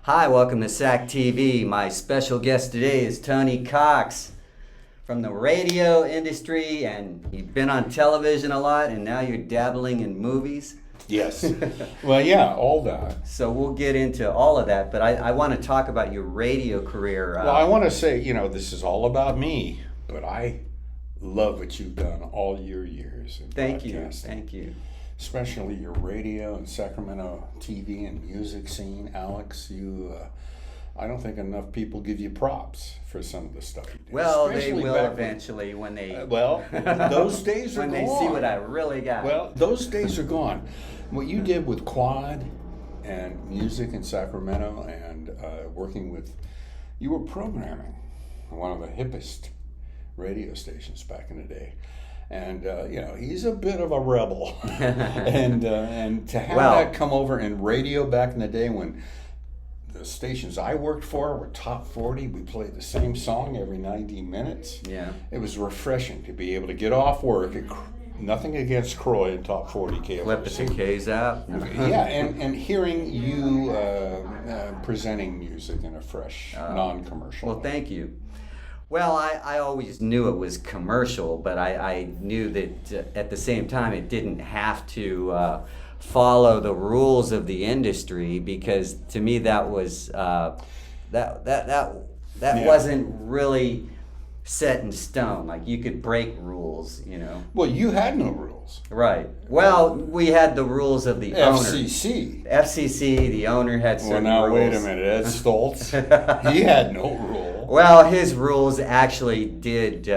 Hi, welcome to SacTV. My special guest today is Tony Cox from the radio industry, and you've been on television a lot, and now you're dabbling in movies. Yes. Well, yeah, all that. So we'll get into all of that, but I want to talk about your radio career. Well, I want to say, this is all about me, but I love what you've done all your years in broadcasting. Thank you. Especially your radio and Sacramento TV and music scene, Alex. I don't think enough people give you props for some of the stuff you do. Well, they will eventually when they. Those days are when gone. When they see what I really got. Well, those days are gone. What you did with Quad and music in Sacramento and you were programming one of the hippest radio stations back in the day. And he's a bit of a rebel, and to have that come over in radio back in the day when the stations I worked for were top 40, we played the same song every 90 minutes. Yeah, it was refreshing to be able to get off work. Nothing against KROY and top 40 KFRC. Flip it to KSFM. Yeah, and hearing you presenting music in a fresh, non-commercial. Well, thank you. Well, I always knew it was commercial, but I knew that at the same time it didn't have to follow the rules of the industry, because to me that was that wasn't really set in stone. Like, you could break rules, Well, you had no rules. Right. Well, we had the rules of the FCC. owner. FCC, the owner had certain rules. Well, now wait a minute. Ed Stoltz, he had no rule. Well, his rules actually did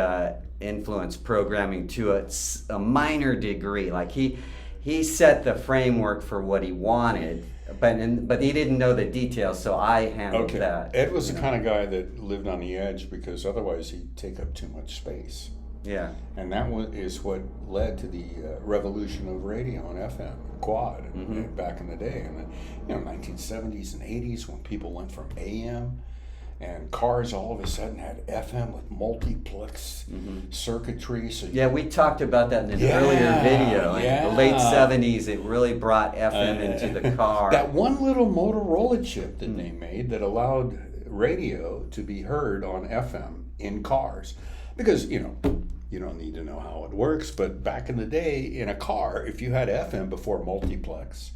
influence programming to a minor degree. Like, he set the framework for what he wanted, but he didn't know the details, so I handled that. Ed was the kind of guy that lived on the edge, because otherwise he'd take up too much space. Yeah. And that is what led to the revolution of radio and FM, Quad, back in the day. In the 1970s and 80s, when people went from AM, and cars all of a sudden had FM with multiplex circuitry. So we talked about that in an earlier video. In the late 70s, it really brought FM into the car. That one little Motorola chip that they made that allowed radio to be heard on FM in cars. Because, you don't need to know how it works, but back in the day, in a car, if you had FM before multiplex,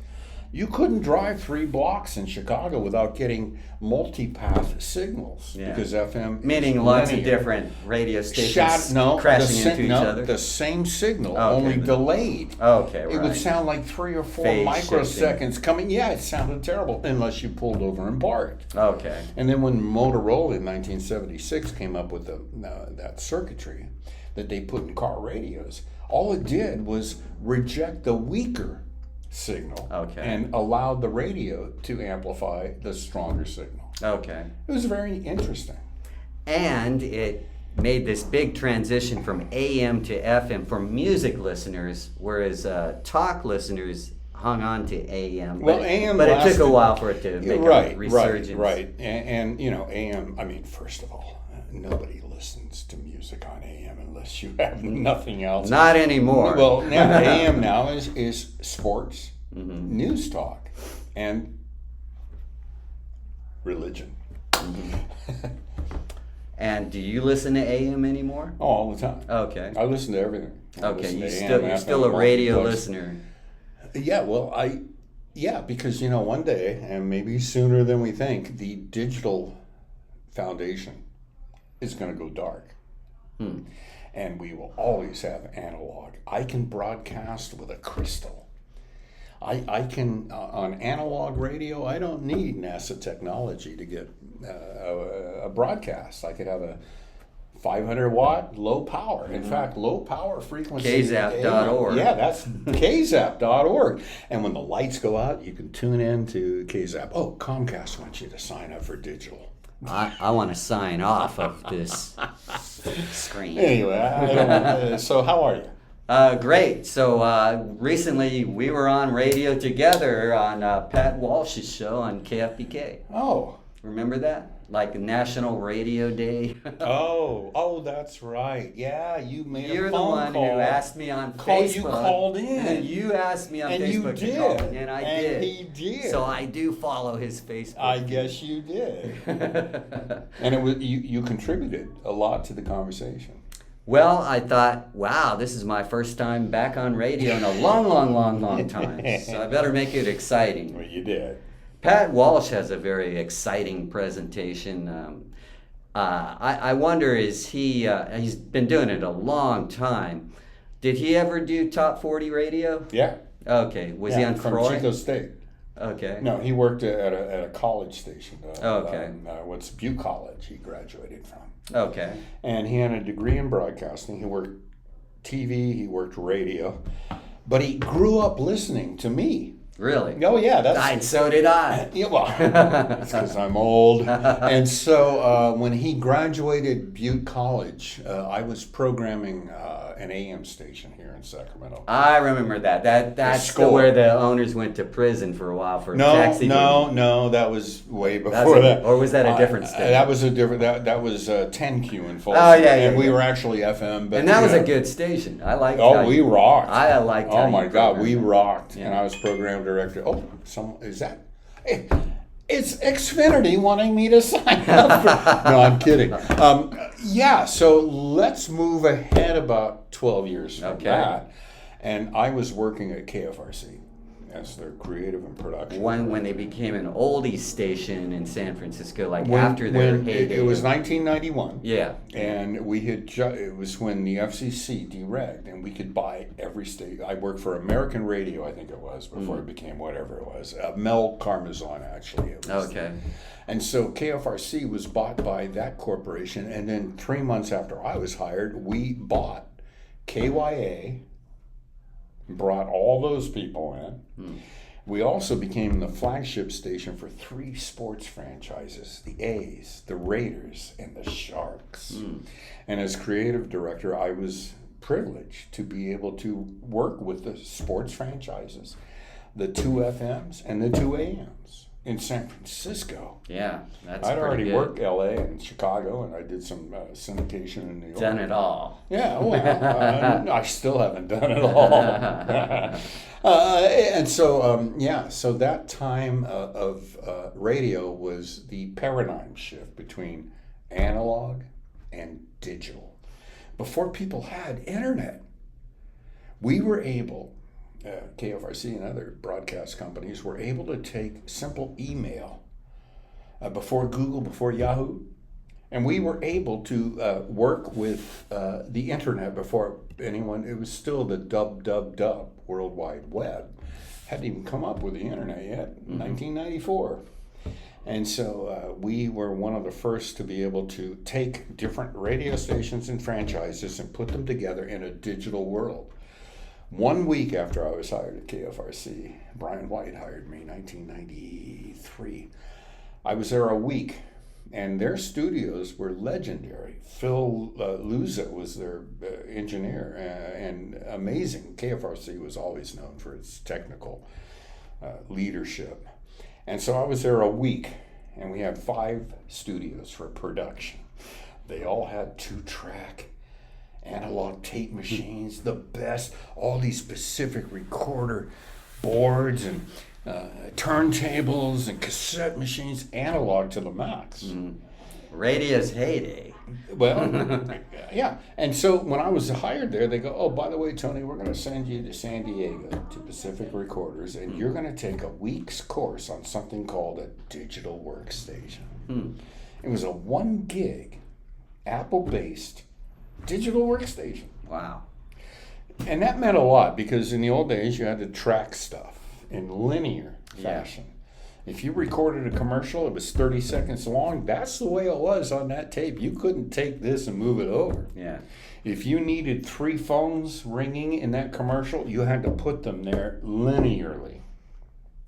you couldn't drive 3 blocks in Chicago without getting multipath signals, because FM meaning lots of different radio stations crashing into each other. The same signal, only delayed. Okay, right. It would sound like 3 or 4 microseconds coming. Yeah, it sounded terrible unless you pulled over and parked. Okay. And then when Motorola in 1976 came up with that circuitry that they put in car radios, all it did was reject the weaker signal and allowed the radio to amplify the stronger signal. Okay. It was very interesting. And it made this big transition from AM to FM for music listeners, whereas talk listeners hung on to AM. Well, AM but it took a while for it to make a resurgence. Right. And AM, first of all, nobody listens to music on AM unless you have nothing else. Not anymore. Well, now AM now is sports, news talk, and religion. And do you listen to AM anymore? Oh, all the time. Okay. I listen to everything. You're still a radio listener. Yeah, because one day, and maybe sooner than we think, the digital foundation is going to go dark. And we will always have analog. I can broadcast with a crystal. I can, on analog radio, I don't need NASA technology to get a broadcast. I could have a 500 watt low power. In fact, low power frequency. KZAP.org. Yeah, that's KZAP.org. And when the lights go out, you can tune in to KZAP. Oh, Comcast wants you to sign up for digital. I want to sign off of this screen. Anyway, so how are you? Great. So recently we were on radio together on Pat Walsh's show on KFBK. Oh. Remember that? like National Radio Day. Oh, that's right. Yeah, you made You're a the phone one call. who asked me on Facebook. You called in. And you asked me on And you Facebook to did. call in, and I did. And he did. So I do follow his Facebook. I guess you did. And it was you contributed a lot to the conversation. Well, I thought, wow, this is my first time back on radio in a long time. So I better make it exciting. Well, you did. Pat Walsh has a very exciting presentation. I wonder, is he's been doing it a long time. Did he ever do Top 40 radio? Yeah. Okay. Was he on from KROY? Chico State. Okay. No, he worked at a college station. Okay. What's Butte College he graduated from. Okay. And he had a degree in broadcasting. He worked TV, he worked radio. But he grew up listening to me. Really? Oh, yeah. And so did I. Yeah, well, it's because I'm old. And so when he graduated Butte College, I was programming an AM station here in Sacramento. I remember that. That's where the owners went to prison for a while for taxi. No, that was way before that. Or was that a different station? That was a different. That was 10Q in Folsom. Oh yeah, and we were actually FM. But and that was a good station. I liked. We rocked. I liked. Oh my God, we rocked. Yeah. And I was program director. Oh, is that? Hey, it's Xfinity wanting me to sign up. No, I'm kidding. Yeah, so let's move ahead about 12 years from that. And I was working at KFRC as their creative and production. When they became an oldies station in San Francisco, after their heyday. It was 1991. Yeah. And we had it was when the FCC deregged, and we could buy every state. I worked for American Radio, I think it was, before it became whatever it was. Mel Carmazon, actually. It was. Okay. And so KFRC was bought by that corporation, and then 3 months after I was hired, we bought KYA, brought all those people in. We also became the flagship station for 3 sports franchises, the A's, the Raiders, and the Sharks. And as creative director, I was privileged to be able to work with the sports franchises, the 2 FMs, and the 2 AMs in San Francisco. Yeah, that's I'd already good. worked LA and Chicago, and I did some syndication in New York. Done it all. Yeah, well, I still haven't done it all. And so, so that time of radio was the paradigm shift between analog and digital. Before people had internet, we were able, KFRC and other broadcast companies were able to take simple email before Google, before Yahoo, and we were able to work with the internet before anyone. It was still the dub World Wide Web. Hadn't even come up with the internet yet, 1994. And so we were one of the first to be able to take different radio stations and franchises and put them together in a digital world. 1 week after I was hired at KFRC, Brian White hired me in 1993. I was there a week, and their studios were legendary. Phil Luza was their engineer, and amazing. KFRC was always known for its technical leadership. And so I was there a week, and we had 5 studios for production. They all had 2-track analog tape machines, the best, all these specific recorder boards and turntables and cassette machines, analog to the max. Radio's heyday. Well, yeah. And so when I was hired there, they go, oh, by the way, Tony, we're going to send you to San Diego to Pacific Recorders, and you're going to take a week's course on something called a digital workstation. It was a 1 gig, Apple-based digital workstation. Wow. And that meant a lot, because in the old days, you had to track stuff in linear fashion. If you recorded a commercial, it was 30 seconds long. That's the way it was on that tape. You couldn't take this and move it over. Yeah. If you needed 3 phones ringing in that commercial, you had to put them there linearly.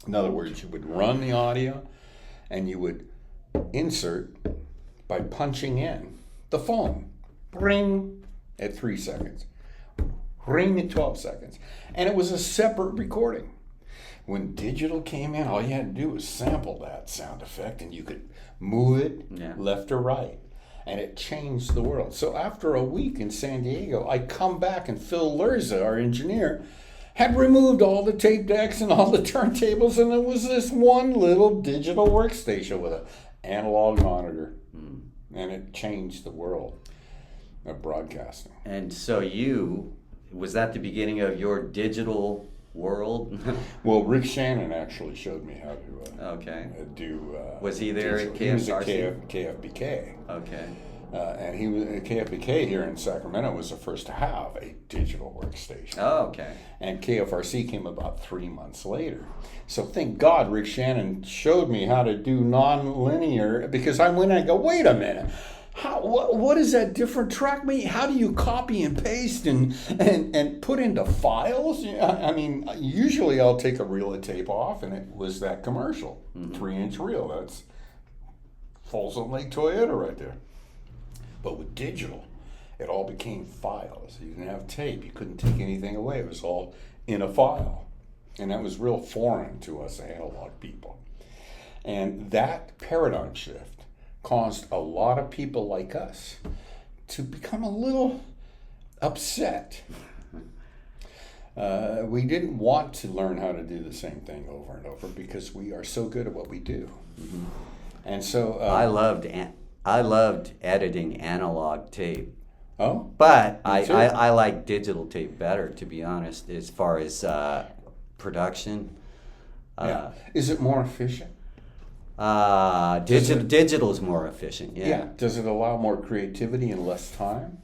In other words, you would run the audio and you would insert by punching in the phone. Ring at 3 seconds. Ring at 12 seconds. And it was a separate recording. When digital came in, all you had to do was sample that sound effect and you could move it left or right. And it changed the world. So after a week in San Diego, I come back and Phil Lerza, our engineer, had removed all the tape decks and all the turntables, and there was this one little digital workstation with an analog monitor. And it changed the world of broadcasting. And so was that the beginning of your digital world? Well, Rick Shannon actually showed me how to do. Was he there at KSRC? He was at KFBK. Okay. And he was at KFBK here in Sacramento was the first to have a digital workstation. Oh, okay. And KFRC came about 3 months later. So thank God Rick Shannon showed me how to do non-linear, because I went and I go, wait a minute. What does that different track mean? How do you copy and paste and put into files? I mean, usually I'll take a reel of tape off, and it was that commercial, 3-inch reel. That's Folsom Lake Toyota right there. But with digital, it all became files. You didn't have tape. You couldn't take anything away. It was all in a file. And that was real foreign to us analog people. And that paradigm shift caused a lot of people like us to become a little upset. We didn't want to learn how to do the same thing over and over because we are so good at what we do. And so I loved editing analog tape. Oh, but I like digital tape better, to be honest, as far as production. Is it more efficient? Digital is more efficient. Yeah. Does it allow more creativity and less time?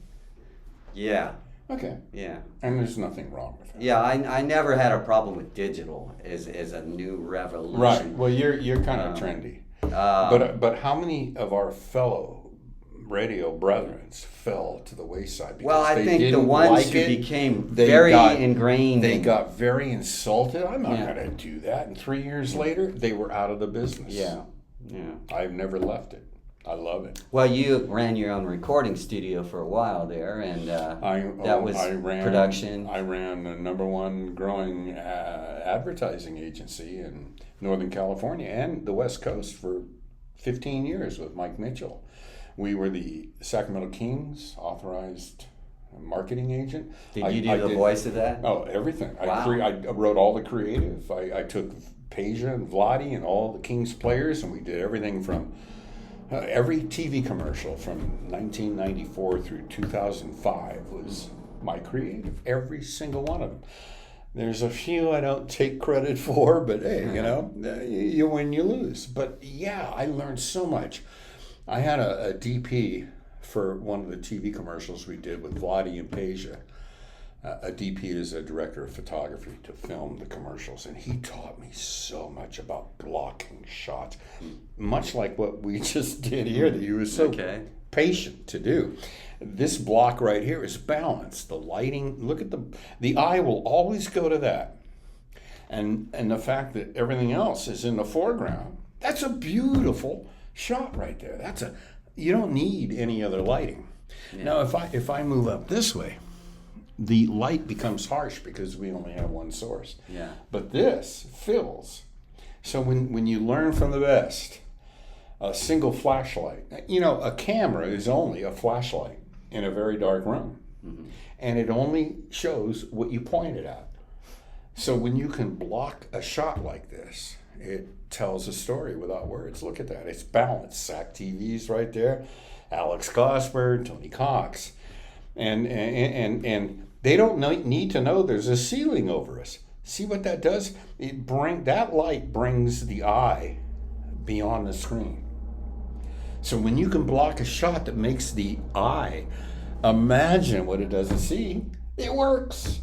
Yeah. Okay. Yeah. And there's nothing wrong with that. Yeah, I never had a problem with digital as a new revolution. Right. Well, you're kind of trendy. But how many of our fellow radio brethren fell to the wayside because well, I they think didn't the ones like who it, became very ingrained. They got very insulted. I'm not going to do that. And 3 years later, they were out of the business. Yeah. I've never left it. I love it. Well, you ran your own recording studio for a while there, and that was production. I ran the #1 growing advertising agency in Northern California and the West Coast for 15 years with Mike Mitchell. We were the Sacramento Kings authorized marketing agent. Did you do the voice of that? Oh, everything. Wow. I wrote all the creative. I took Peja and Vladi and all the Kings players, and we did everything from every TV commercial from 1994 through 2005 was my creative. Every single one of them. There's a few I don't take credit for, but hey, you win, you lose. But yeah, I learned so much. I had a DP for one of the TV commercials we did with Vladi and Peja. A DP is a director of photography to film the commercials, and he taught me so much about blocking shots, much like what we just did here that he was so patient to do. This block right here is balanced. The lighting, look at the eye will always go to that. And the fact that everything else is in the foreground, that's a beautiful shot right there. You don't need any other lighting. Yeah. Now if I move up this way, the light becomes harsh because we only have one source. Yeah. But this fills. So when you learn from the best, a single flashlight, a camera is only a flashlight in a very dark room. Mm-hmm. And it only shows what you pointed at. So when you can block a shot like this, it tells a story without words. Look at that. It's balanced. SacTV's right there. Alex Cosper, Tony Cox. And they don't need to know there's a ceiling over us. See what that does? That light brings the eye beyond the screen. So when you can block a shot that makes the eye imagine what it doesn't see, it works.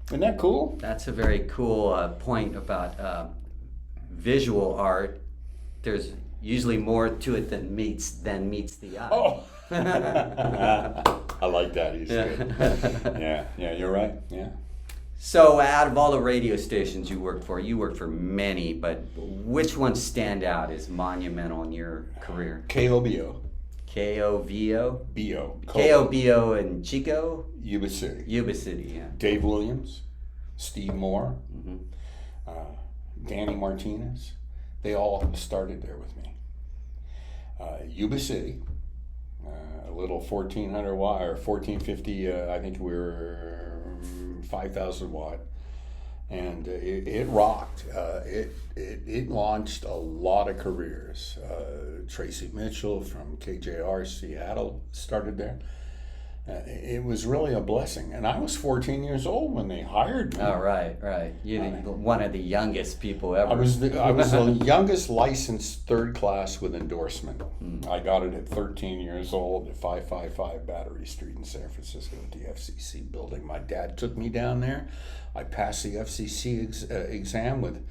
Isn't that cool? That's a very cool point about visual art. There's usually more to it than meets the eye. Oh, I like that. He's good. Yeah, you're right. Yeah. So out of all the radio stations you worked for many, but which ones stand out as monumental in your career? KOBO. KOVO? BO. KOBO in Chico? Yuba City. Yuba City, yeah. Dave Williams, Steve Moore, Danny Martinez, they all started there with me. Yuba City, a little 1400 watt or 1450, I think we were 5,000 watt. And it rocked. It launched a lot of careers. Tracy Mitchell from KJR Seattle started there. It was really a blessing. And I was 14 years old when they hired me. Oh, right. You're one of the youngest people ever. I was the youngest licensed third class with endorsement. I got it at 13 years old at 555 Battery Street in San Francisco at the FCC building. My dad took me down there. I passed the FCC exam with...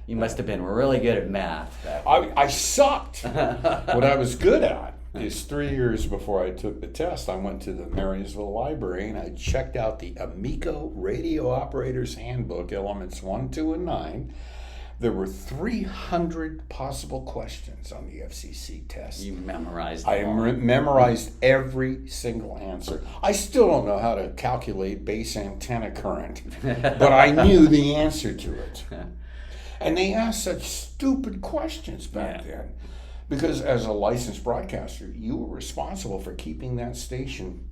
You must have been really good at math. I sucked. What I was good at is 3 years before I took the test, I went to the Marysville Library and I checked out the Amico Radio Operator's Handbook, Elements 1, 2, and 9. There were 300 possible questions on the FCC test. You memorized them all. Memorized every single answer. I still don't know how to calculate base antenna current, but I knew the answer to it. And they asked such stupid questions back then. Because as a licensed broadcaster, you were responsible for keeping that station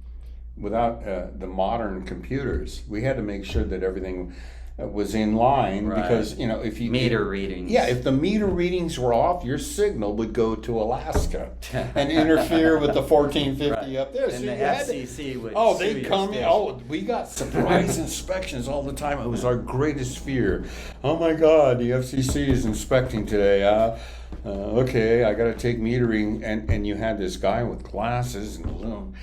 without the modern computers. We had to make sure that everything was in line, because if you meter readings. Yeah, if the meter readings were off, your signal would go to Alaska and interfere with the 1450 up there. And so the FCC would. They'd come in. Oh, we got surprise inspections all the time. It was our greatest fear. Oh my God, the FCC is inspecting today. Okay, I got to take metering, and you had this guy with glasses and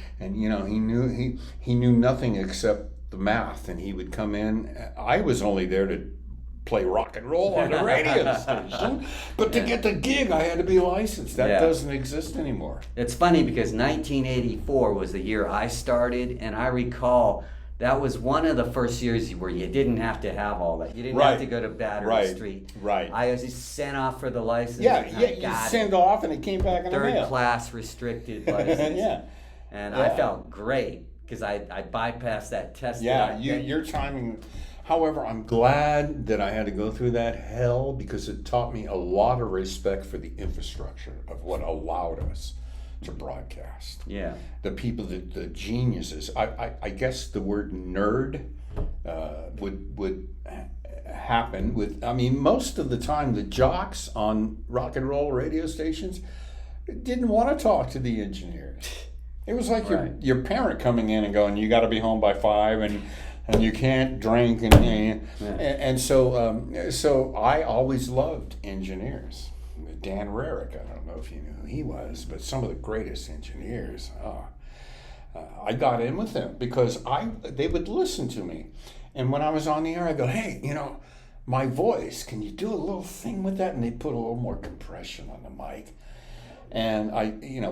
he knew nothing except the math, and he would come in. I was only there to play rock and roll on the radio station, but to get the gig, I had to be licensed. That doesn't exist anymore. It's funny because 1984 was the year I started, and I recall that was one of the first years where you didn't have to have all that. You didn't have to go to Battery Street. Right. I was just sent off for the license. You sent off and it came back in the mail. Third class restricted license. And I felt great because I bypassed that test. Your timing. However, I'm glad that I had to go through that hell, because it taught me a lot of respect for the infrastructure of what allowed us to broadcast. Yeah. The people, the geniuses. I guess the word nerd would happen with, most of the time the jocks on rock and roll radio stations didn't want to talk to the engineers. It was like your parent coming in and going, you got to be home by 5 and you can't drink and so I always loved engineers. Dan Rarick, I don't know if you knew who he was, but some of the greatest engineers. I got in with them because they would listen to me, and when I was on the air, I go, hey, my voice, can you do a little thing with that? And they put a little more compression on the mic. And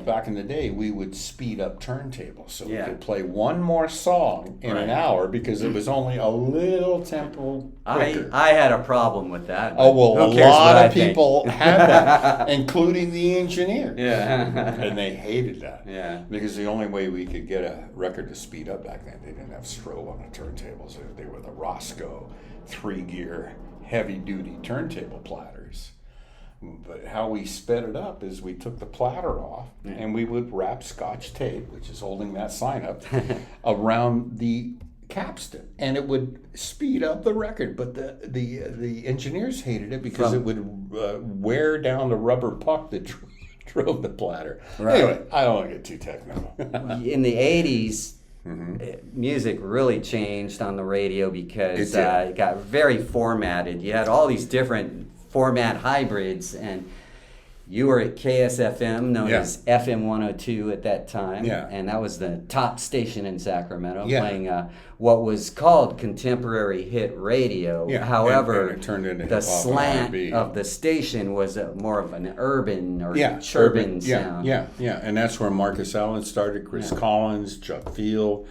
back in the day, we would speed up turntables so we could play one more song in an hour, because it was only a little tempo quicker. I had a problem with that. Oh, well, a lot of people had that, including the engineer. Yeah. And they hated that. Yeah. Because the only way we could get a record to speed up back then, they didn't have strobe on the turntables. They were the Roscoe 3-gear heavy-duty turntable platters. But how we sped it up is we took the platter off and we would wrap Scotch tape, which is holding that sign up, around the capstan, and it would speed up the record. But the engineers hated it because it would wear down the rubber puck that drove the platter. Anyway, I don't want to get too technical. In the 80s, music really changed on the radio because it got very formatted. You had all these different format hybrids, and you were at KSFM, known as FM 102 at that time, and that was the top station in Sacramento, playing what was called contemporary hit radio. However, and it turned into the slant of the station was more of an urban or churban sound. And that's where Marcus Allen started, Chris Collins, Chuck Field.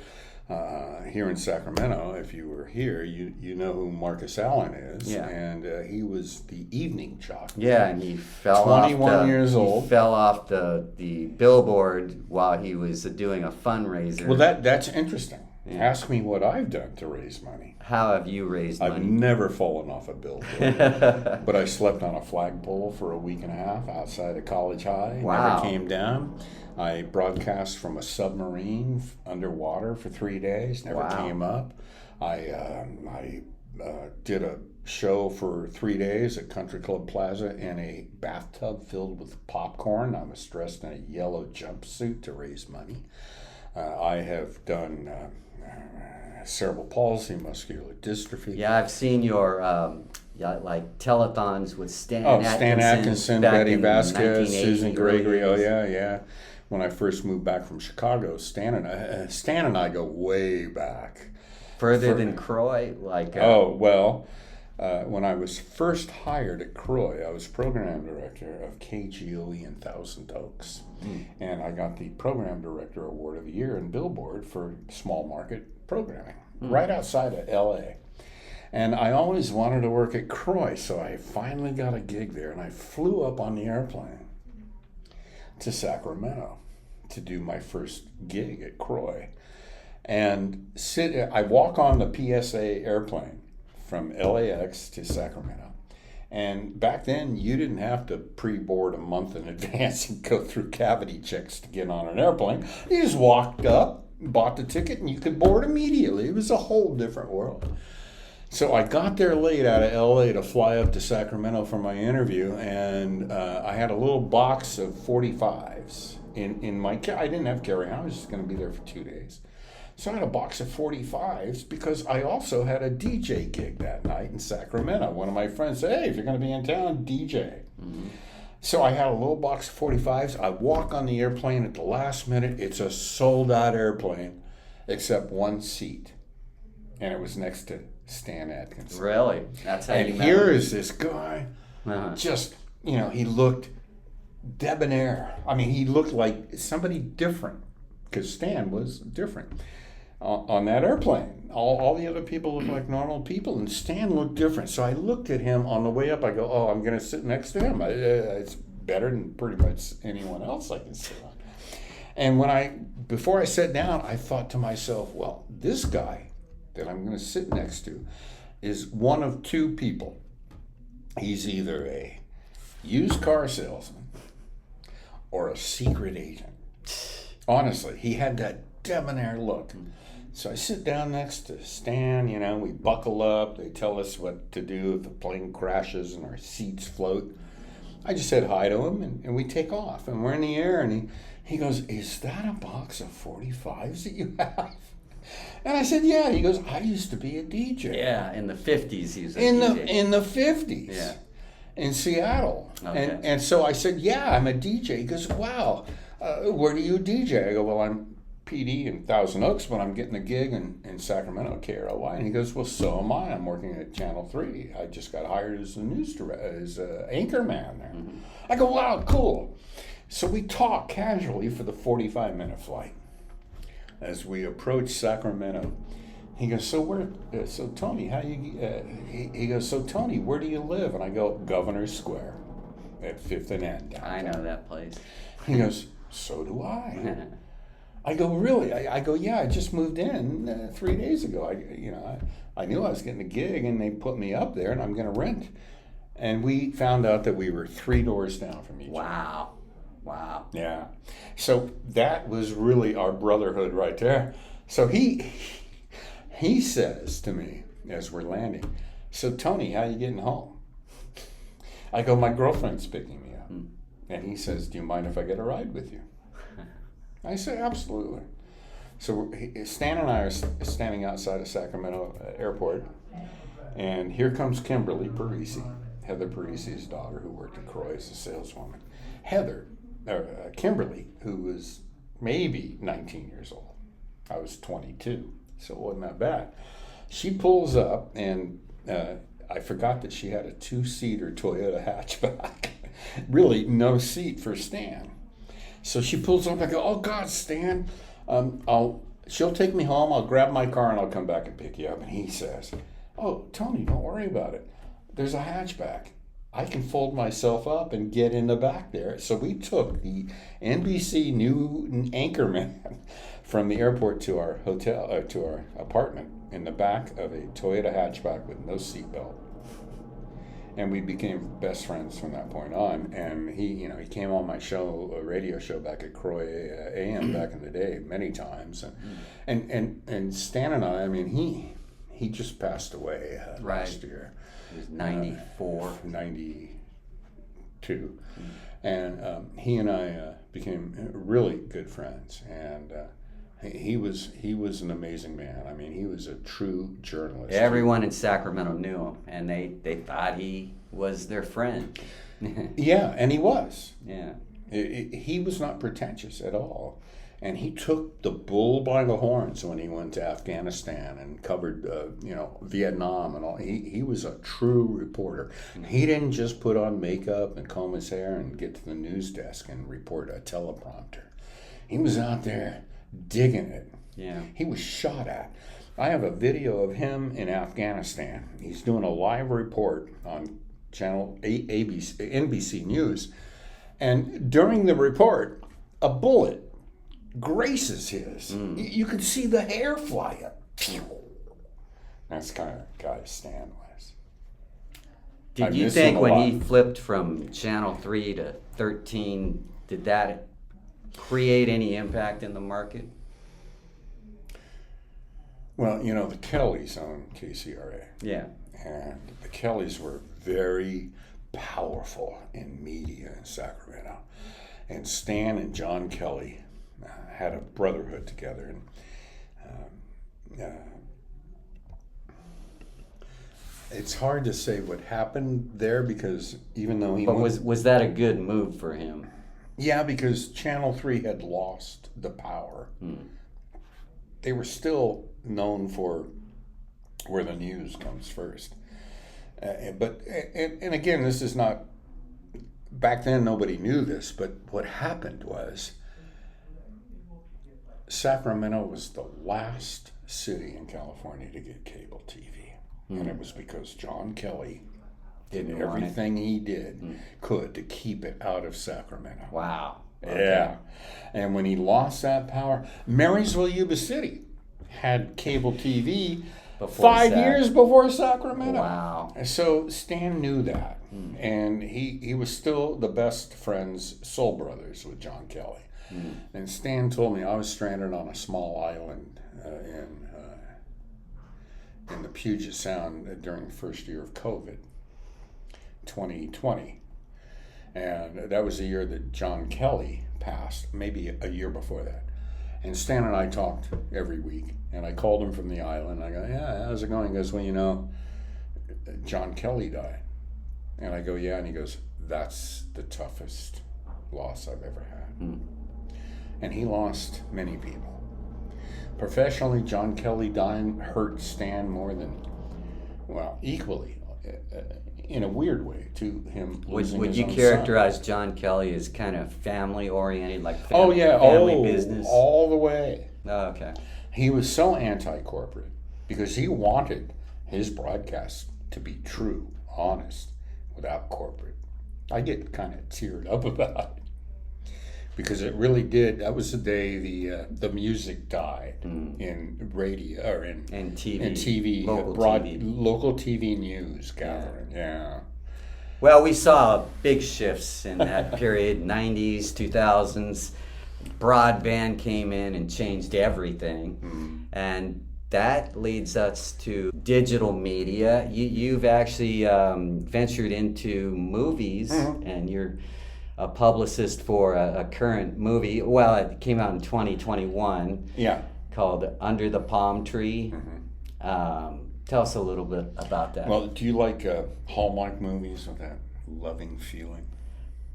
Here in Sacramento, if you were here, you know who Marcus Allen is, and he was the evening jockey. And he fell 21 years old. He fell off the billboard while he was doing a fundraiser. Well, that's interesting. Yeah. Ask me what I've done to raise money. How have you raised I've money? never fallen off a billboard, but I slept on a flagpole for a week and a half outside of College High. Wow. Never came down. I broadcast from a submarine underwater for 3 days. Never Wow. came up. I did a show for 3 days at Country Club Plaza in a bathtub filled with popcorn. I was dressed in a yellow jumpsuit to raise money. I have done cerebral palsy, muscular dystrophy. Yeah, I've seen your like telethons with Stan Atkinson, back Betty in Vasquez, 1980, Susan Gregory. Oh early yeah. When I first moved back from Chicago, Stan and I go way back. Further than KROY, like. When I was first hired at KROY, I was program director of KGOE in Thousand Oaks. And I got the program director award of the year in Billboard for small market programming, right outside of LA. And I always wanted to work at KROY, so I finally got a gig there, and I flew up on the airplane to Sacramento to do my first gig at KROY. And I walk on the PSA airplane from LAX to Sacramento. And back then, you didn't have to pre-board a month in advance and go through cavity checks to get on an airplane. You just walked up, bought the ticket, and you could board immediately. It was a whole different world. So I got there late out of LA to fly up to Sacramento for my interview, and I had a little box of 45s in my car. I didn't have carry-on. I was just going to be there for 2 days. So I had a box of 45s because I also had a DJ gig that night in Sacramento. One of my friends said, hey, if you're going to be in town, DJ. Mm-hmm. So I had a little box of 45s. I walk on the airplane at the last minute. It's a sold-out airplane except one seat. And it was next to Stan Atkinson. Really? That's how you met him? And here is this guy, just, he looked debonair. I mean, he looked like somebody different because Stan was different. On that airplane, all the other people looked like normal people, and Stan looked different. So I looked at him on the way up. I go, oh, I'm going to sit next to him. It's better than pretty much anyone else I can sit on. And before I sat down, I thought to myself, well, this guy that I'm going to sit next to is one of two people. He's either a used car salesman or a secret agent. Honestly, he had that debonair look. So I sit down next to Stan, we buckle up. They tell us what to do if the plane crashes and our seats float. I just said hi to him, and we take off. And we're in the air, and he goes, is that a box of 45s that you have? And I said, yeah. He goes, I used to be a DJ. Yeah, in the 50s he was a DJ. In the 50s. Yeah. In Seattle. Okay. And so I said, yeah, I'm a DJ. He goes, wow, where do you DJ? I go, well, I'm PD in Thousand Oaks, but I'm getting a gig in Sacramento, KROY. And he goes, well, so am I. I'm working at Channel 3. I just got hired as a anchor man there. Mm-hmm. I go, wow, cool. So we talk casually for the 45-minute flight. As we approach Sacramento, he goes, so Tony, how you, he goes, so Tony, where do you live? And I go, Governor Square at 5th and N. Downtown. I know that place. He goes, so do I. I go, really? I go, yeah, I just moved in 3 days ago. I knew I was getting a gig, and they put me up there, and I'm going to rent. And we found out that we were 3 doors down from each other. Wow. Yeah. So that was really our brotherhood right there. So he says to me as we're landing, so Tony, how you getting home? I go, my girlfriend's picking me up. And he says, do you mind if I get a ride with you? I say, absolutely. So Stan and I are standing outside of Sacramento Airport, and here comes Kimberly Parisi, Heather Parisi's daughter, who worked at KROY as a saleswoman. Kimberly, who was maybe 19 years old. I was 22, so it wasn't that bad. She pulls up, and I forgot that she had a 2-seater Toyota hatchback. Really, no seat for Stan. So she pulls up. I go, oh God, Stan, she'll take me home. I'll grab my car and I'll come back and pick you up. And he says, oh, Tony, don't worry about it. There's a hatchback. I can fold myself up and get in the back there. So we took the NBC new anchorman from the airport to our hotel, to our apartment, in the back of a Toyota hatchback with no seatbelt. And we became best friends from that point on. And he came on my show, a radio show back at KROY AM back in the day, many times. And Stan and I mean, he just passed away last year. He was 94. 92. And he and I became really good friends. And he was an amazing man. I mean, he was a true journalist. Everyone in Sacramento knew him, and they thought he was their friend. Yeah, and he was. Yeah. He was not pretentious at all. And he took the bull by the horns when he went to Afghanistan and covered, Vietnam and all. He was a true reporter. He didn't just put on makeup and comb his hair and get to the news desk and report a teleprompter. He was out there digging it. Yeah. He was shot at. I have a video of him in Afghanistan. He's doing a live report on channel NBC News. And during the report, a bullet graces his. You could see the hair fly up. That's the kind of guy Stan was. Did you think when he flipped from Channel 3 to 13, did that create any impact in the market? Well, the Kellys own KCRA. Yeah. And the Kellys were very powerful in media in Sacramento. And Stan and John Kelly had a brotherhood together. And it's hard to say what happened there because even though he was that a good move for him? Yeah, because Channel 3 had lost the power. They were still known for where the news comes first. But again, this is not, back then nobody knew this, but what happened was Sacramento was the last city in California to get cable TV. And it was because John Kelly did everything he did could to keep it out of Sacramento. Wow. Okay. Yeah. And when he lost that power, Marysville, Yuba City had cable TV 5 years before Sacramento. Wow. So Stan knew that. And he was still the best friends, soul brothers, with John Kelly. And Stan told me I was stranded on a small island in the Puget Sound during the first year of COVID, 2020. And that was the year that John Kelly passed, maybe a year before that. And Stan and I talked every week. And I called him from the island. I go, yeah, how's it going? He goes, well, John Kelly died. And I go, yeah. And he goes, that's the toughest loss I've ever had. And he lost many people. Professionally, John Kelly dying hurt Stan more than, equally, in a weird way, to him losing Would his you own characterize son. John Kelly as kind of family-oriented, like family business? All the way. Oh, okay. He was so anti-corporate because he wanted his broadcast to be true, honest, without corporate. I get kind of teared up about it. Because it really did. That was the day the music died in radio or in TV. In TV, local TV news gathering. Yeah. Well, we saw big shifts in that period, 90s, 2000s. Broadband came in and changed everything, and that leads us to digital media. You've actually ventured into movies, and you're a publicist for a current movie. Well, it came out in 2021. Yeah. Called Under the Palm Tree. Tell us a little bit about that. Well, do you like Hallmark movies with that loving feeling?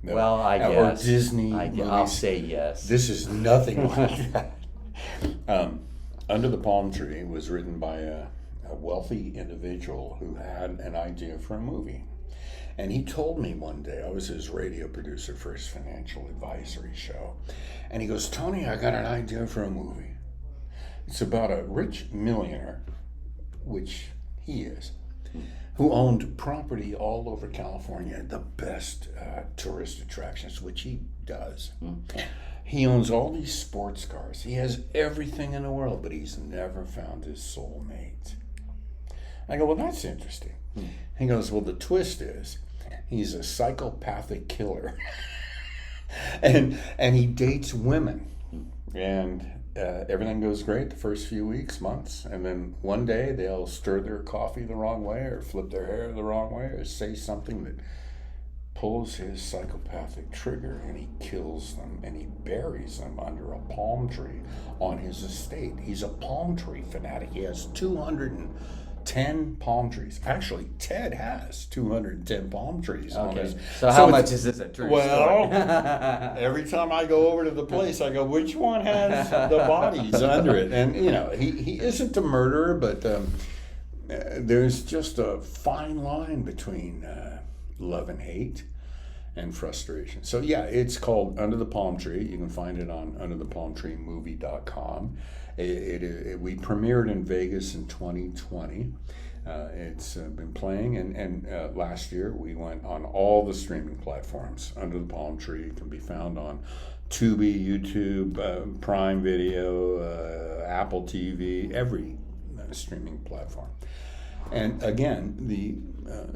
No. Well, I guess. Or Disney movies? I'll say yes. This is nothing like that. Under the Palm Tree was written by a wealthy individual who had an idea for a movie. And he told me one day, I was his radio producer for his financial advisory show, and he goes, Tony, I got an idea for a movie. It's about a rich millionaire, which he is, who owned property all over California, the best tourist attractions, which he does. He owns all these sports cars. He has everything in the world, but he's never found his soulmate. I go, well, that's interesting. He goes, well, the twist is he's a psychopathic killer. and he dates women. And everything goes great the first few weeks, months. And then one day they'll stir their coffee the wrong way or flip their hair the wrong way or say something that pulls his psychopathic trigger, and he kills them, and he buries them under a palm tree on his estate. He's a palm tree fanatic. He has 210 palm trees. Actually, Ted has 210 palm trees on his. So how much is this a true story? Every time I go over to the place, I go, which one has the bodies under it? And, he isn't a murderer, but there's just a fine line between love and hate and frustration. So yeah, it's called Under the Palm Tree. You can find it on underthepalmtreemovie.com. We premiered in Vegas in 2020. It's been playing, and last year we went on all the streaming platforms. Under the Palm Tree can be found on Tubi, YouTube, Prime Video, Apple TV, every streaming platform. And again, the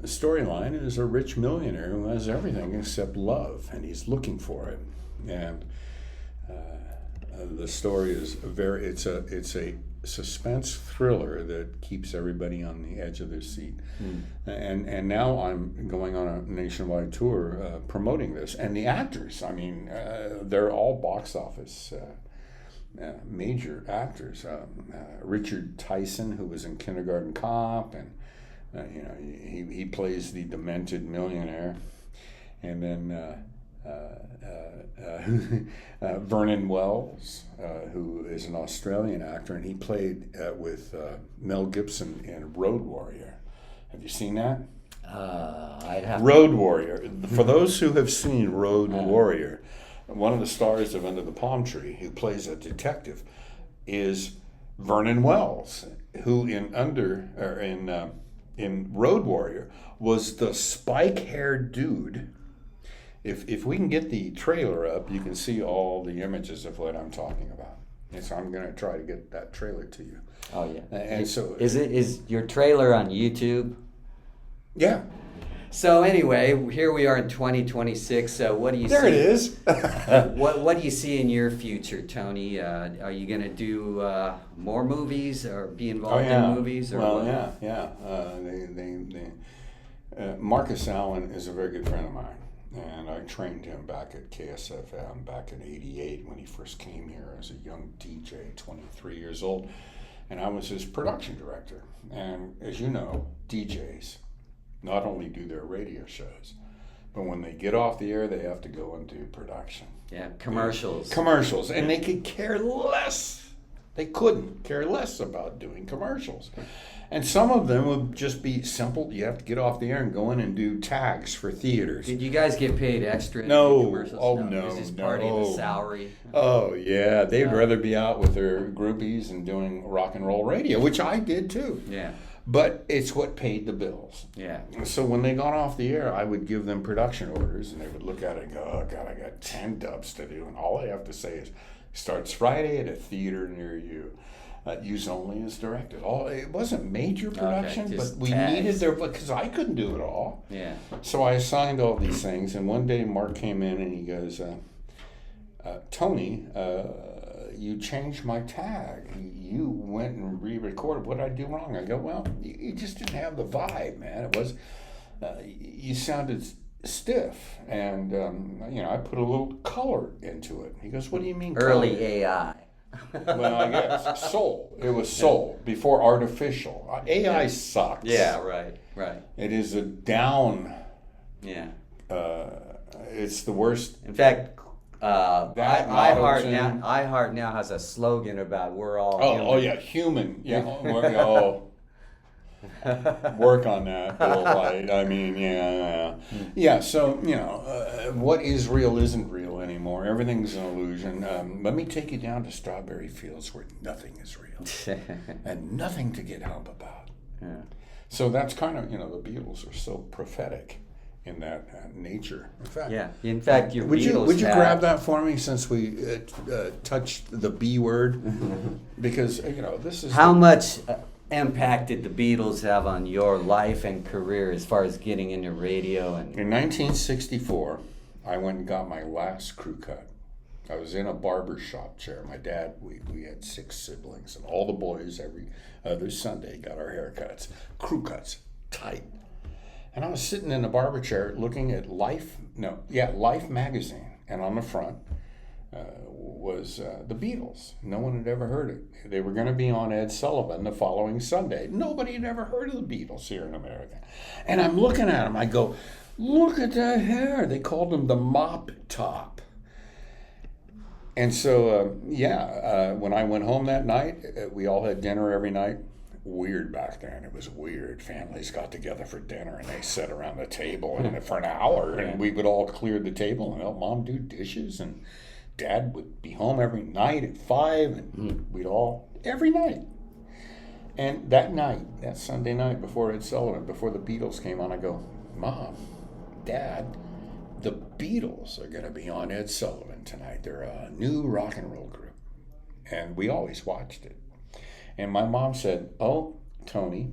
storyline is a rich millionaire who has everything except love, and he's looking for it. And the story is it's a suspense thriller that keeps everybody on the edge of their seat. And now I'm going on a nationwide tour promoting this. And the actors, I mean, they're all box office major actors. Richard Tyson, who was in Kindergarten Cop, and he plays the demented millionaire. And then Vernon Wells, who is an Australian actor, and he played with Mel Gibson in Road Warrior. Have you seen that? I'd have Road Warrior. For those who have seen Road Warrior, one of the stars of Under the Palm Tree, who plays a detective, is Vernon Wells, who in Road Warrior was the spike-haired dude. If we can get the trailer up, you can see all the images of what I'm talking about. And so I'm going to try to get that trailer to you. Oh yeah. And so is your trailer on YouTube? Yeah. So anyway, here we are in 2026. What do you see? There it is. What do you see in your future, Tony? Are you going to do more movies or be involved in movies? Or well, what? yeah. Marcus Allen is a very good friend of mine, and I trained him back at KSFM back in '88 when he first came here as a young DJ, 23 years old, and I was his production director. And as you know, DJs not only do their radio shows, but when they get off the air, they have to go and do production. Yeah, commercials. Commercials. And they could care less. They couldn't care less about doing commercials. And some of them would just be simple. You have to get off the air and go in and do tags for theaters. Did you guys get paid extra to No. do commercials? Oh, no, Is this part of the salary? Oh, yeah. They'd rather be out with their groupies and doing rock and roll radio, which I did too. Yeah. But it's what paid the bills. Yeah. So when they got off the air, I would give them production orders, and they would look at it and go, oh, God, I got 10 dubs to do. And all I have to say is, starts Friday at a theater near you. Use only as directed. It wasn't major production, but we needed because I couldn't do it all. Yeah. So I assigned all these things, and one day Mark came in and he goes, Tony, you changed my tag. You went and re-recorded. What did I do wrong? I go, well, you just didn't have the vibe, man. It was, you sounded stiff, and I put a little color into it. He goes, what do you mean Early color? AI. Well, I guess soul. It was soul before artificial. AI sucks. Yeah, right. It is a down. Yeah. It's the worst. In fact, That iHeart now has a slogan about we're all human. Oh yeah, human. Yeah. Work on that, Bill White. I mean, yeah. So what is real isn't real anymore. Everything's an illusion. Let me take you down to strawberry fields where nothing is real and nothing to get home about. Yeah. So that's kind of the Beatles are so prophetic in that nature. In fact, Yeah. In fact, your would Beatles you hat- grab that for me since we touched the B word? Because this is How much impact did the Beatles have on your life and career as far as getting into radio? And In 1964, I went and got my last crew cut. I was in a barber shop chair. My dad, we had 6 siblings, and all the boys every other Sunday got our haircuts, crew cuts, tight. And I was sitting in the barber chair looking at Life magazine, and on the front was the Beatles. No one had ever heard it. They were going to be on Ed Sullivan the following Sunday. Nobody had ever heard of the Beatles here in America. And I'm looking at them. I go, look at that hair. They called them the mop top. And so, when I went home that night, we all had dinner every night. Weird back then. It was weird. Families got together for dinner and they sat around the table and for an hour, and we would all clear the table and help Mom do dishes, and Dad would be home every night at 5, and we'd all, every night. And that night, that Sunday night before Ed Sullivan, before the Beatles came on, I go, Mom, Dad, the Beatles are going to be on Ed Sullivan tonight. They're a new rock and roll group. And we always watched it. And my mom said, oh, Tony,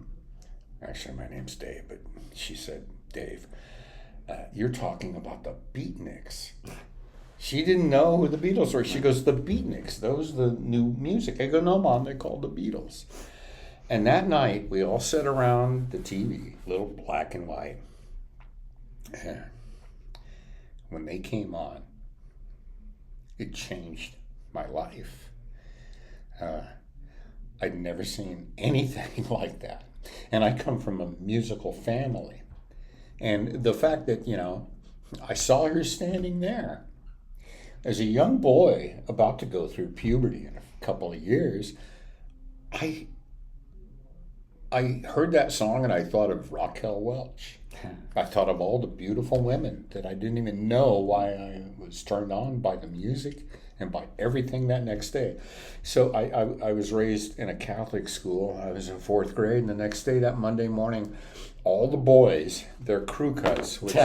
actually my name's Dave, but she said, Dave, you're talking about the Beatniks. She didn't know who the Beatles were. She goes, the Beatniks, those are the new music. I go, no, Mom, they're called the Beatles. And that night, we all sat around the TV, little black and white. And when they came on, it changed my life. I'd never seen anything like that. And I come from a musical family. And the fact that, I saw her standing there as a young boy about to go through puberty in a couple of years, I heard that song and I thought of Raquel Welch. I thought of all the beautiful women that I didn't even know why I was turned on by the music and by everything that next day. So I was raised in a Catholic school. I was in 4th grade, and the next day, that Monday morning, all the boys, their crew cuts, which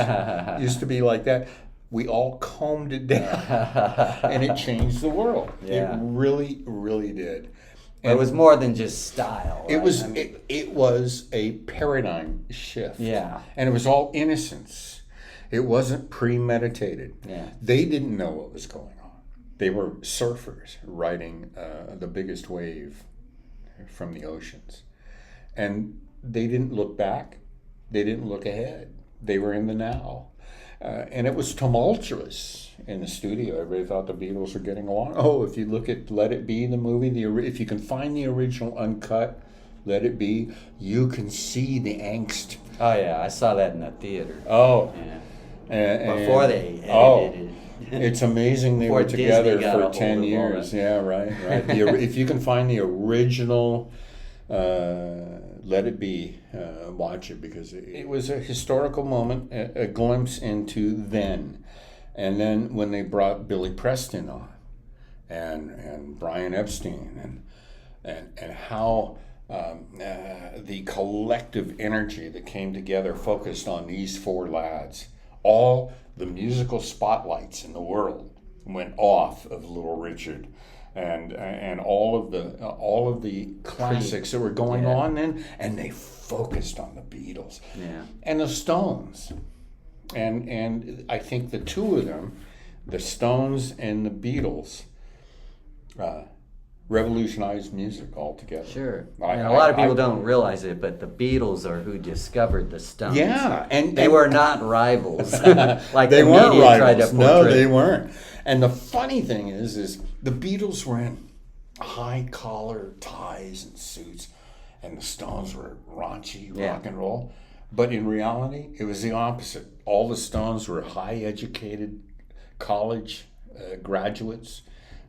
used to be like that, we all combed it down, and it changed the world. Yeah. It really, really did. But it was more than just style. It right? was I mean, it was a paradigm shift. Yeah. And it was all innocence. It wasn't premeditated. Yeah. They didn't know what was going on. They were surfers riding the biggest wave from the oceans. And they didn't look back. They didn't look ahead. They were in the now. And it was tumultuous in the studio. Everybody thought the Beatles were getting along. Oh, if you look at Let It Be, the movie, if you can find the original uncut Let It Be, you can see the angst. Oh, yeah. I saw that in the theater. Oh. Yeah. Before they edited it. It's amazing they Before were together Disney got a for hold 10 of all years. that. Yeah, right. If you can find the original Let It Be, watch it, because it was a historical moment, a glimpse into then. And then when they brought Billy Preston on and Brian Epstein and how the collective energy that came together focused on these 4 lads, all the musical spotlights in the world went off of Little Richard, and all of the classics that were going on then, and they focused on the Beatles and the Stones, and I think the two of them, the Stones and the Beatles, revolutionized music altogether. Sure. And a lot of people don't realize it, but the Beatles are who discovered the Stones. Yeah, and they were not rivals. Like they the weren't media tried rivals. to No, portray. they weren't. And the funny thing is the Beatles were in high collar ties and suits, and the Stones were raunchy rock and roll. But in reality, it was the opposite. All the Stones were high educated college graduates.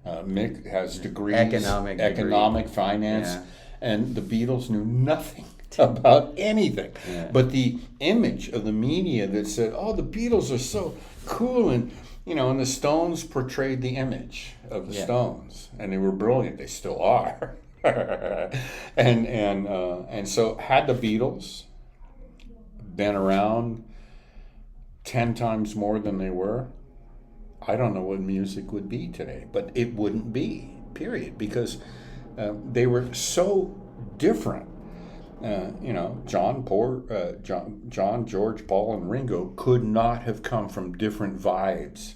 Mick has degrees, economic finance, and the Beatles knew nothing about anything. Yeah. But the image of the media that said, "Oh, the Beatles are so cool," and and the Stones portrayed the image of the Stones, and they were brilliant. They still are. and so had the Beatles been around 10 times more than they were, I don't know what music would be today, but it wouldn't be, period, because they were so different. John, George, Paul, and Ringo could not have come from different vibes.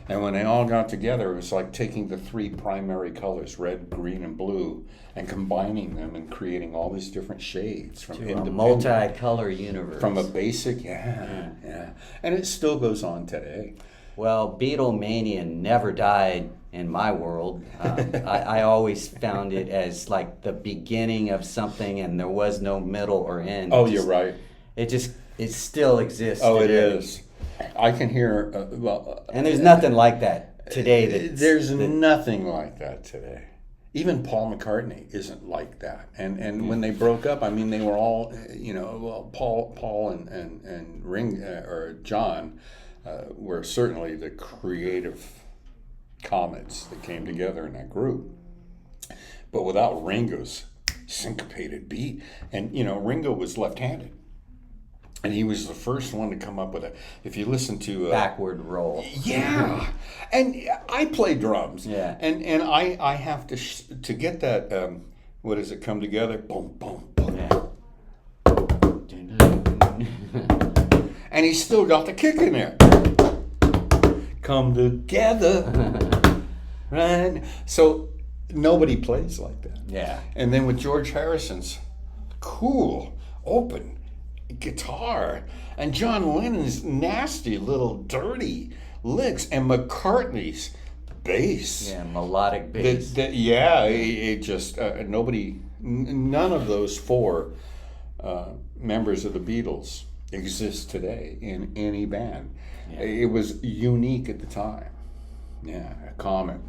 And when they all got together, it was like taking the three primary colors, red, green, and blue, and combining them and creating all these different shades from a multicolor universe. From a basic, yeah. And it still goes on today. Well, Beatlemania never died in my world. I always found it as like the beginning of something, and there was no middle or end. Oh, you're right. It still exists. Oh, today. It is. I can hear, and there's nothing like that today. There's nothing like that today. Even Paul McCartney isn't like that. And when they broke up, I mean, they were all, Paul and John were certainly the creative comets that came together in that group. But without Ringo's syncopated beat, and Ringo was left-handed, and he was the first one to come up with if you listen to backward roll. Yeah, and I play drums. Yeah, and I have to get that. What does it come together? Boom, boom, boom. Yeah. And he's still got the kick in there. Come together, right? So nobody plays like that. Yeah. And then with George Harrison's cool, open guitar, and John Lennon's nasty little dirty licks, and McCartney's bass. Yeah, melodic bass. It just none of those four members of the Beatles exist today in any band. Yeah. It was unique at the time. Yeah, a comment.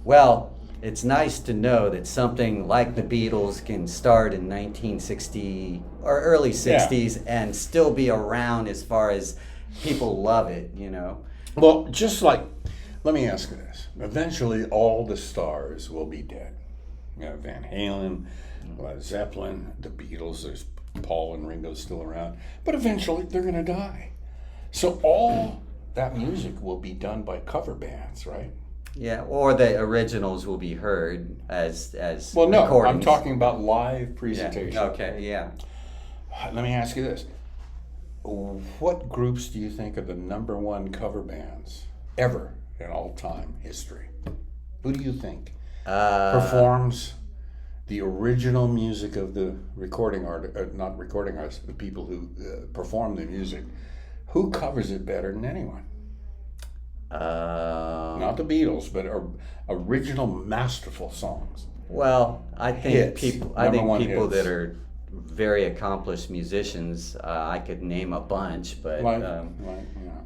Well, it's nice to know that something like the Beatles can start in 1960 or early 60s and still be around as far as people love it, Well, just like, let me ask you this. Eventually, all the stars will be dead. Van Halen, Led Zeppelin, the Beatles, there's Paul and Ringo still around. But eventually, they're going to die. So all that music will be done by cover bands, right? Yeah, or the originals will be heard as well, no, recordings. I'm talking about live presentation. Yeah. Okay, yeah. Let me ask you this. What groups do you think are the number one cover bands ever in all-time history? Who do you think performs the original music of the recording artist, not recording artists, the people who perform the music? Who covers it better than anyone? Not the Beatles, but original masterful songs. Well, I think Hits. people that are very accomplished musicians, I could name a bunch, but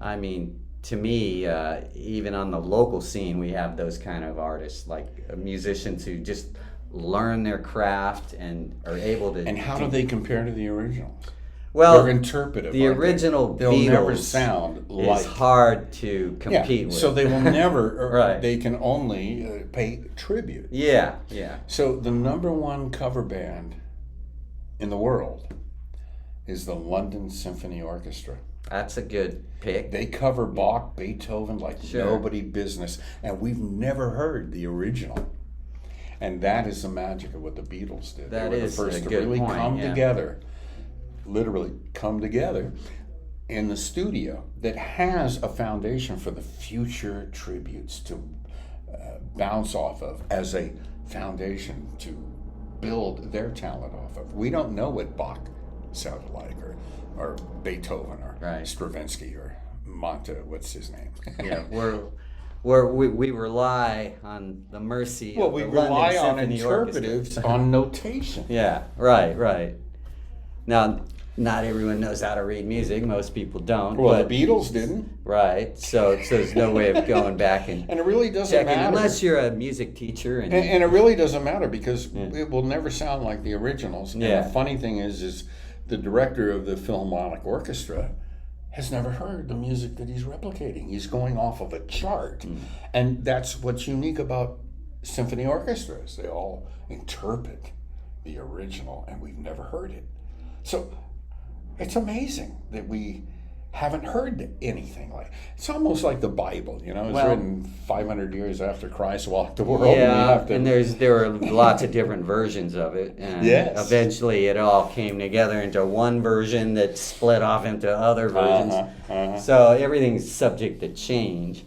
I mean, to me, even on the local scene, we have those kind of artists, like musicians who just learn their craft and are able to. And how do they compare to the originals? Well, they're interpretive. The original They'll Beatles never sound like. It's hard to compete with. So they will never. Right. They can only pay tribute. Yeah. So the number one cover band in the world is the London Symphony Orchestra. That's a good pick. They cover Bach, Beethoven like nobody business, and we've never heard the original. And that is the magic of what the Beatles did. That they were is the first a to good really point, come together, literally come together in the studio that has a foundation for the future tributes to bounce off of as a foundation to build their talent off of. We don't know what Bach sounded like, or Beethoven, or Stravinsky, or what's his name? Yeah, we rely on the mercy of we the rely London on Symphony interpretives, Orchestra. on notation. Yeah, right. Now, not everyone knows how to read music. Most people don't. Well, but, the Beatles didn't. Right. So there's no way of going back and it really doesn't checking, matter. unless you're a music teacher. And it really doesn't matter because it will never sound like the originals. And the funny thing is the director of the Philharmonic Orchestra has never heard the music that he's replicating. He's going off of a chart. And that's what's unique about symphony orchestras. They all interpret the original, and we've never heard it. So it's amazing that we haven't heard anything like. It's almost like the Bible, you know. It's Well, written 500 years after Christ walked the world. And you Yeah, have to, and there were lots of different versions of it, and Yes. eventually it all came together into one version that split off into other versions. So everything's subject to change.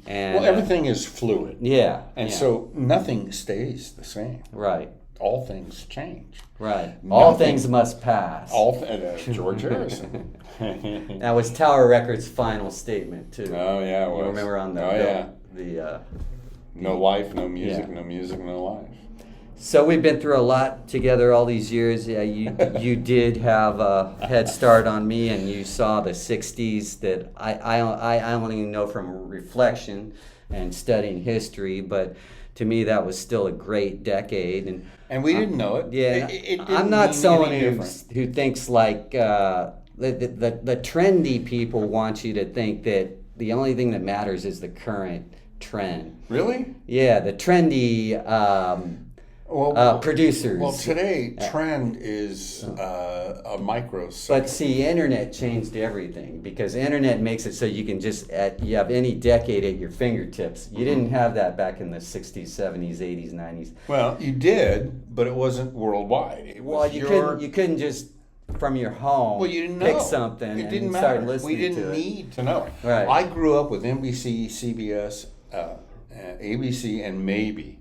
And well, everything is fluid. Yeah, And yeah. so nothing stays the same. Right, All things change. right. All Nothing- things must pass. George Harrison. That was Tower Records' final statement too. Oh yeah, it was. You remember on the Oh yeah. the No life, no music, Yeah. no music, no life. So we've been through a lot together all these years. Yeah, you did have a head start on me, and you saw the '60s that I only know from reflection and studying history, but to me that was still a great decade. And we didn't know it. Yeah, It didn't I'm not mean someone any who different. thinks like the trendy people want you to think that the only thing that matters is the current trend. Really? Yeah, the trendy producers. Well, today trend is a microsecond. But see, internet changed everything because internet makes it so you can just you have any decade at your fingertips. You didn't have that back in the 60s, 70s, 80s, 90s. Well, you did, but it wasn't worldwide. It was You couldn't just from your home Well, you didn't pick know. something It didn't and matter. start listening We didn't to it. need to know. Right. I grew up with NBC, CBS, ABC, and maybe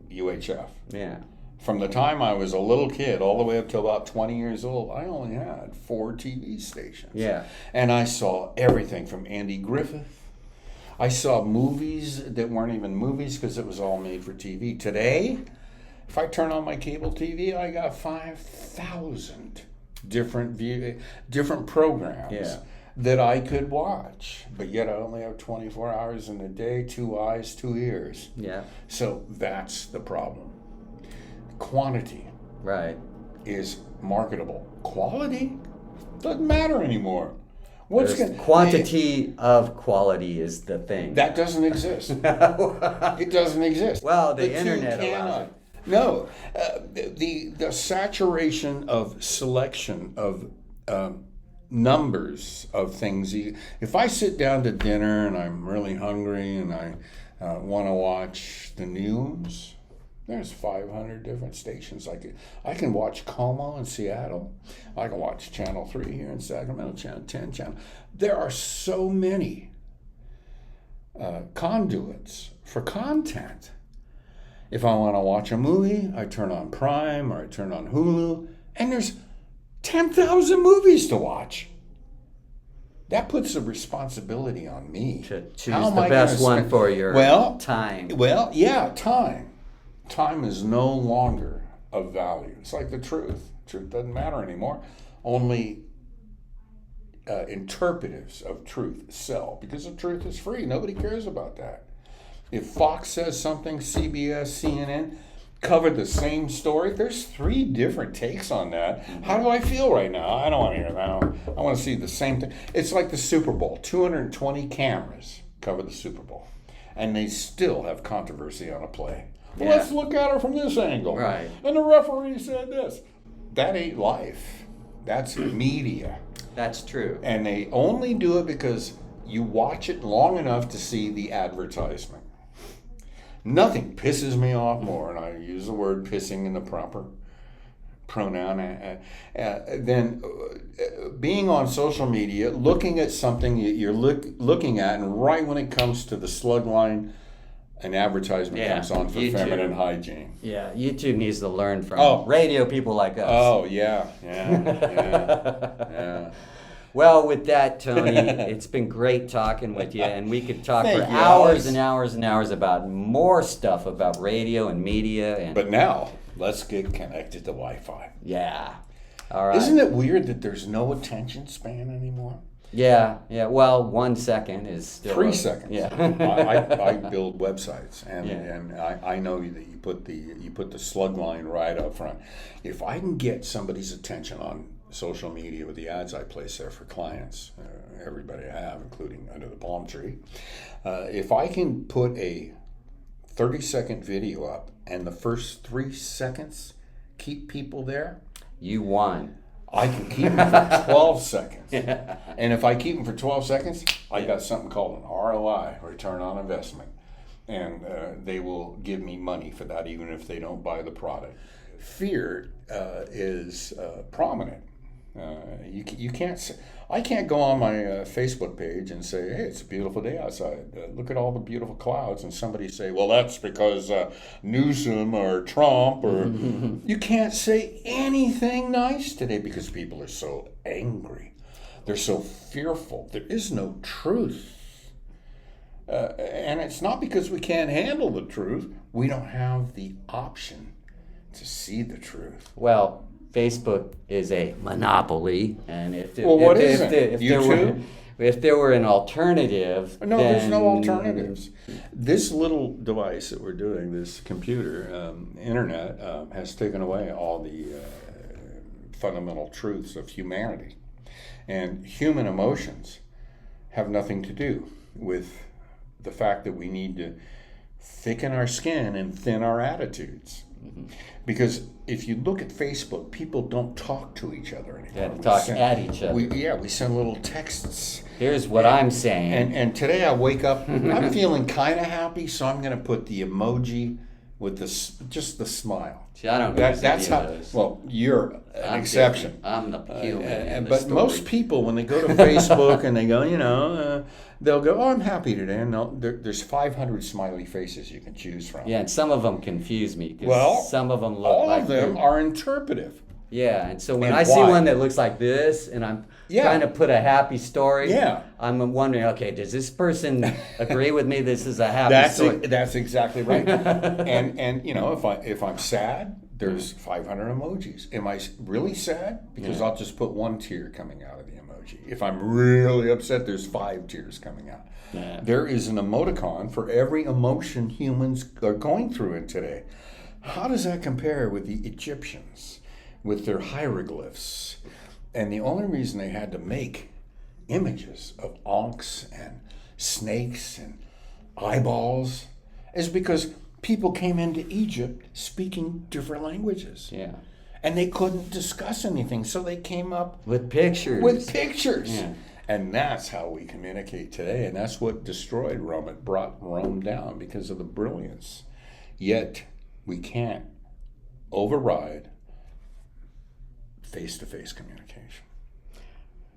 UHF. Yeah. From the time I was a little kid all the way up to about 20 years old, I only had 4 TV stations. Yeah. And I saw everything from Andy Griffith. I saw movies that weren't even movies because it was all made for TV. Today, if I turn on my cable TV, I got 5,000 different programs Yeah. that I could watch. But yet I only have 24 hours in a day, 2 eyes, 2 ears. Yeah. So that's the problem. Quantity Right. is marketable. Quality doesn't matter anymore. What's There's going quantity of quality is the thing. that doesn't exist. It doesn't exist. Well, the two internet allows cannot. it. No, the saturation of selection of numbers of things. If I sit down to dinner and I'm really hungry and I want to watch the news, there's 500 different stations. I can watch Como in Seattle. I can watch Channel 3 here in Sacramento, Channel 10, Channel. There are so many conduits for content. If I want to watch a movie, I turn on Prime or I turn on Hulu, and there's 10,000 movies to watch. That puts a responsibility on me. To choose How am the I best gonna one spend- for your Well, time. Well, yeah, time. Time is no longer of value. It's like the truth. Truth doesn't matter anymore. Only interpretives of truth sell because the truth is free. Nobody cares about that. If Fox says something, CBS, CNN covered the same story, there's 3 different takes on that. How do I feel right now? I don't want to hear that. I want to see the same thing. It's like the Super Bowl. 220 cameras cover the Super Bowl, and they still have controversy on a play. Well, Yeah. let's look at it from this angle. Right. And the referee said this. That ain't life. That's media. That's true. And they only do it because you watch it long enough to see the advertisement. Nothing pisses me off more, and I use the word pissing in the proper pronoun, than being on social media, looking at something that you're looking at, and right when it comes to the slug line, an advertisement Yeah, comes on for YouTube. feminine hygiene. Yeah, YouTube needs to learn from radio people like us. Oh, yeah. Well, with that, Tony, it's been great talking with you, and we could talk Thank for you, hours Alex. and hours and hours about more stuff about radio and media. And But now, let's get connected to Wi-Fi. yeah, all right. Isn't it weird that there's no attention span anymore? Yeah. Well, 1 second is still 3 seconds. Yeah. I build websites, and I know that you put the slug line right up front. If I can get somebody's attention on social media with the ads I place there for clients, everybody I have, including under the palm tree, if I can put a 30-second video up and the first 3 seconds keep people there, You won. I can keep them for 12 seconds. And if I keep them for 12 seconds, I got something called an ROI, return on investment. And they will give me money for that, even if they don't buy the product. Fear is prominent. You can't. I can't go on my Facebook page and say, "Hey, it's a beautiful day outside. Look at all the beautiful clouds," and somebody say, "Well, that's because Newsom or Trump or." You can't say anything nice today because people are so angry. They're so fearful. There is no truth, and it's not because we can't handle the truth. We don't have the option to see the truth. Well, Facebook is a monopoly, and if there were an alternative, no, there's no alternatives. This little device that we're doing, this computer, internet, has taken away all the fundamental truths of humanity, and human emotions have nothing to do with the fact that we need to thicken our skin and thin our attitudes. Because if you look at Facebook, people don't talk to each other anymore. Yeah, talk at each other. We send little texts. Here's what I'm saying. And today I wake up, I'm feeling kind of happy, so I'm going to put the emoji with just the smile. See, I don't that's how. those. Well, you're an exception. Different. I'm the human. But story. most people, when they go to Facebook and they go, they'll go, "Oh, I'm happy today," and there's 500 smiley faces you can choose from. Yeah, and some of them confuse me because Well, some of them look all like of them are interpretive. Yeah, and so when And I see why? one that looks like this, and I'm trying to put a happy story, I'm wondering, okay, does this person agree with me? This is a happy story. That's exactly right. and if I'm sad, there's 500 emojis. Am I really sad? Because I'll just put one tear coming out of the emoji. If I'm really upset, there's 5 tears coming out. Yeah. There is an emoticon for every emotion humans are going through in today. How does that compare with the Egyptians, with their hieroglyphs? And the only reason they had to make images of ankhs and snakes and eyeballs is because people came into Egypt speaking different languages. Yeah. And they couldn't discuss anything, so they came up with pictures. Yeah. And that's how we communicate today, and that's what destroyed Rome. It brought Rome down because of the brilliance. Yet we can't override face-to-face communication.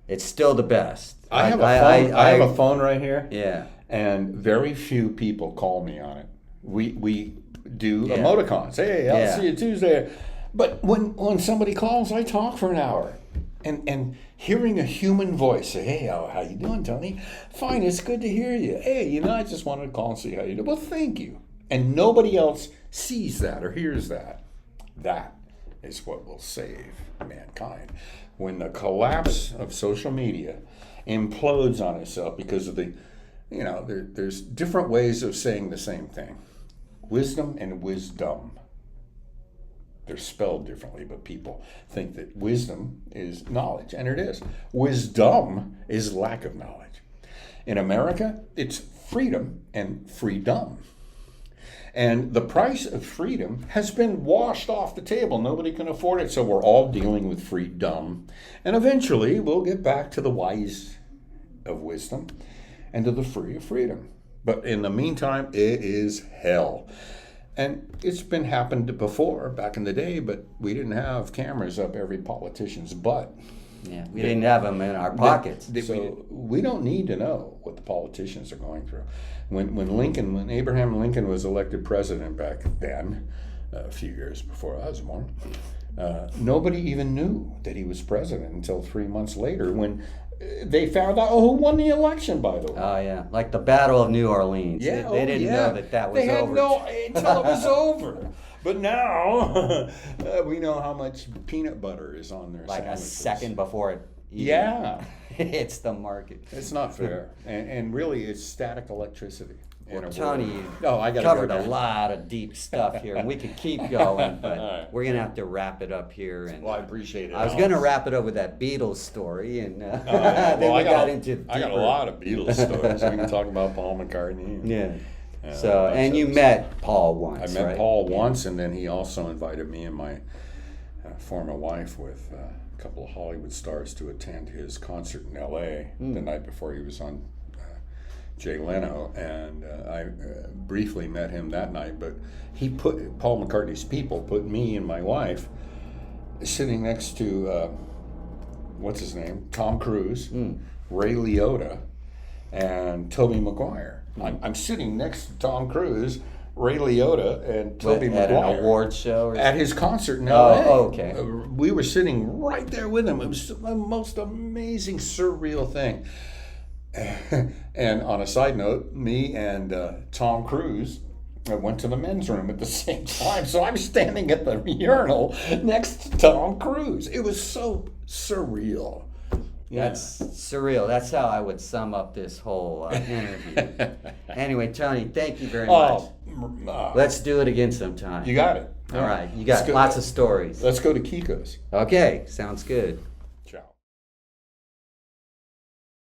It's still the best. I have a phone right here. Yeah. And very few people call me on it. We do emoticons. Hey, I'll see you Tuesday. But when somebody calls, I talk for an hour. And hearing a human voice say, "Hey, how you doing, Tony? Fine, it's good to hear you. Hey, I just wanted to call and see how you do." Well, thank you. And nobody else sees that or hears that. That is what will save mankind. When the collapse of social media implodes on itself because of there's different ways of saying the same thing. Wisdom and wisdom. They're spelled differently, but people think that wisdom is knowledge, and it is. Wisdom is lack of knowledge. In America, it's freedom and freedom. And the price of freedom has been washed off the table. Nobody can afford it, so we're all dealing with freedom. And eventually, we'll get back to the wise of wisdom and to the free of freedom. But in the meantime, it is hell. And it's been happened before, back in the day, but we didn't have cameras up every politician's butt. Yeah, we didn't have them in our pockets. So we don't need to know what the politicians are going through. When Abraham Lincoln was elected president back then, a few years before I was born, nobody even knew that he was president until 3 months later when they found out who won the election, by the way. Oh, yeah. Like the Battle of New Orleans. Yeah, they didn't know that was over. They had no until it was over. But now we know how much peanut butter is on their like sandwiches. A second before it hits the market. It's not fair. And really, it's static electricity. Well, Tony, you I covered a lot of deep stuff here, and we could keep going, but we're going to have to wrap it up here. And I appreciate it. I was going to wrap it up with that Beatles story, and then I got a lot of Beatles stories. We can talk about Paul McCartney. Yeah. And you met Paul once, I met Paul once, and then he also invited me and my former wife with couple of Hollywood stars to attend his concert in L.A. the night before he was on Jay Leno, and I briefly met him that night. But Paul McCartney's people put me and my wife sitting next to what's his name, Tom Cruise, Ray Liotta, and Tobey Maguire. I'm sitting next to Tom Cruise, Ray Liotta, and Tobey Maguire at an award show or at his concert in L.A. Oh, okay. We were sitting right there with him. It was the most amazing, surreal thing. And on a side note, me and Tom Cruise went to the men's room at the same time. So I'm standing at the urinal next to Tom Cruise. It was so surreal. Yeah. That's surreal. That's how I would sum up this whole interview. Anyway, Tony, thank you very much. Let's do it again sometime. You got it. All right. You got lots of stories. Let's go to Kiko's. Okay. Sounds good.